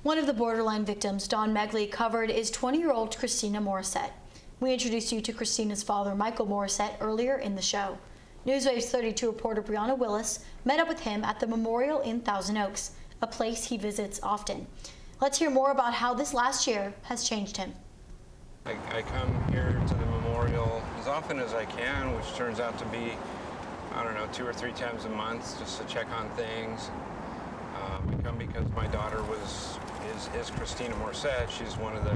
One of the borderline victims Don Megley covered is 20-year-old Kristina Morisette. We introduced you to Kristina's father, Michael Morisette, earlier in the show. NewsWaves 32 reporter Brianna Willis met up with him at the memorial in Thousand Oaks, a place he visits often. Let's hear more about how this last year has changed him. I come here to the memorial as often as I can, which turns out to be, I don't know, 2 or 3 times a month, just to check on things. We come because my daughter is Kristina Morisette. She's one of the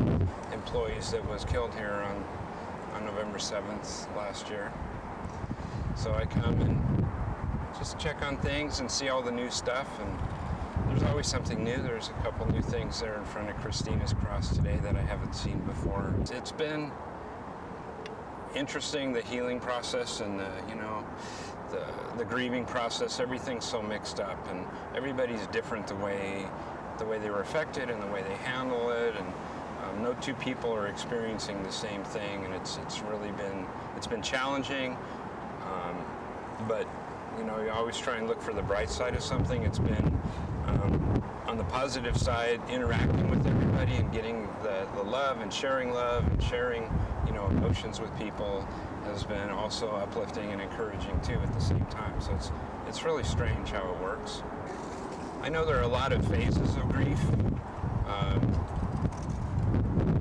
employees that was killed here on November 7th last year. So I come and just check on things and see all the new stuff, and there's always something new. There's a couple new things there in front of Kristina's cross today that I haven't seen before. It's been interesting, the healing process and the grieving process. Everything's so mixed up, and everybody's different the way they were affected and the way they handle it, and no two people are experiencing the same thing, and it's been challenging, but you always try and look for the bright side of something. It's been on the positive side, interacting with everybody and getting the love and sharing emotions with people has been also uplifting and encouraging too at the same time. So it's really strange how it works. I know there are a lot of phases of grief,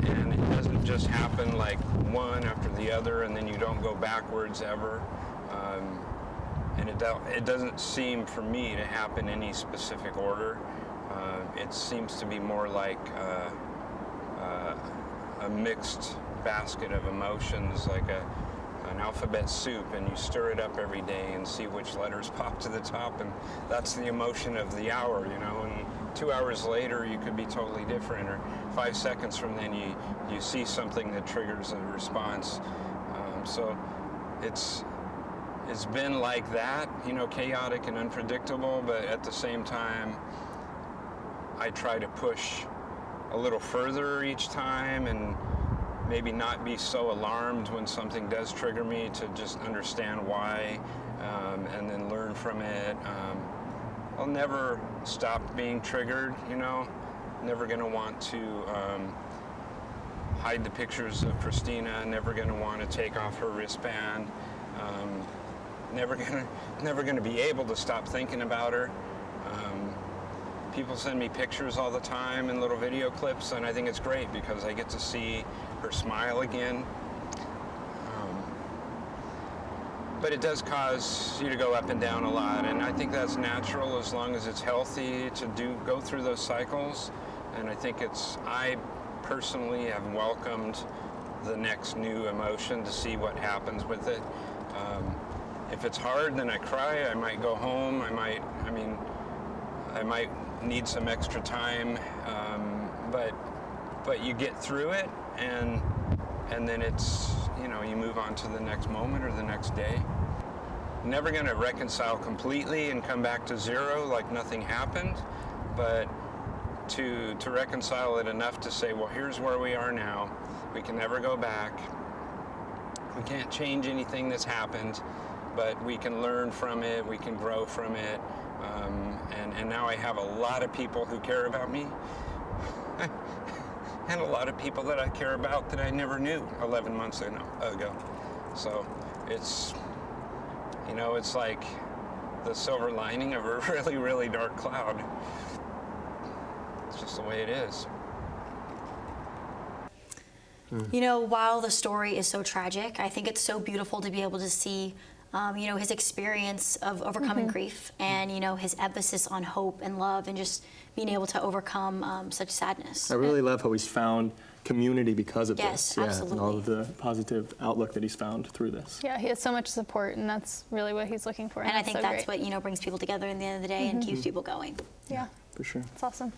and it doesn't just happen like one after the other and then you don't go backwards ever. And it doesn't seem for me to happen in any specific order. It seems to be more like a mixed basket of emotions, like an alphabet soup, and you stir it up every day and see which letters pop to the top, and that's the emotion of the hour, and 2 hours later you could be totally different, or 5 seconds from then you see something that triggers a response. So it's been like that, chaotic and unpredictable, but at the same time I try to push a little further each time and maybe not be so alarmed when something does trigger me, to just understand why, and then learn from it. I'll never stop being triggered, never gonna want to hide the pictures of Kristina, never gonna want to take off her wristband, never gonna be able to stop thinking about her. People send me pictures all the time and little video clips, and I think it's great because I get to see her smile again. But it does cause you to go up and down a lot, and I think that's natural as long as it's healthy to go through those cycles. And I think I personally have welcomed the next new emotion to see what happens with it. If it's hard, then I cry. I might go home. I might need some extra time, but you get through it, and then it's, you move on to the next moment or the next day. Never going to reconcile completely and come back to zero like nothing happened, but to reconcile it enough to say, well, here's where we are now. We can never go back. We can't change anything that's happened, but we can learn from it, we can grow from it, and now I have a lot of people who care about me, and a lot of people that I care about that I never knew 11 months ago. So it's like the silver lining of a really, really dark cloud. It's just the way it is. While the story is so tragic, I think it's so beautiful to be able to see, his experience of overcoming grief, and, his emphasis on hope and love, and just being able to overcome such sadness. I really love how he's found community because of this. Yeah, Absolutely. and all of the positive outlook that he's found through this. Yeah, he has so much support, and that's really what he's looking for. And I think that's what, brings people together in the end of the day and keeps people going. Yeah. For sure. It's awesome.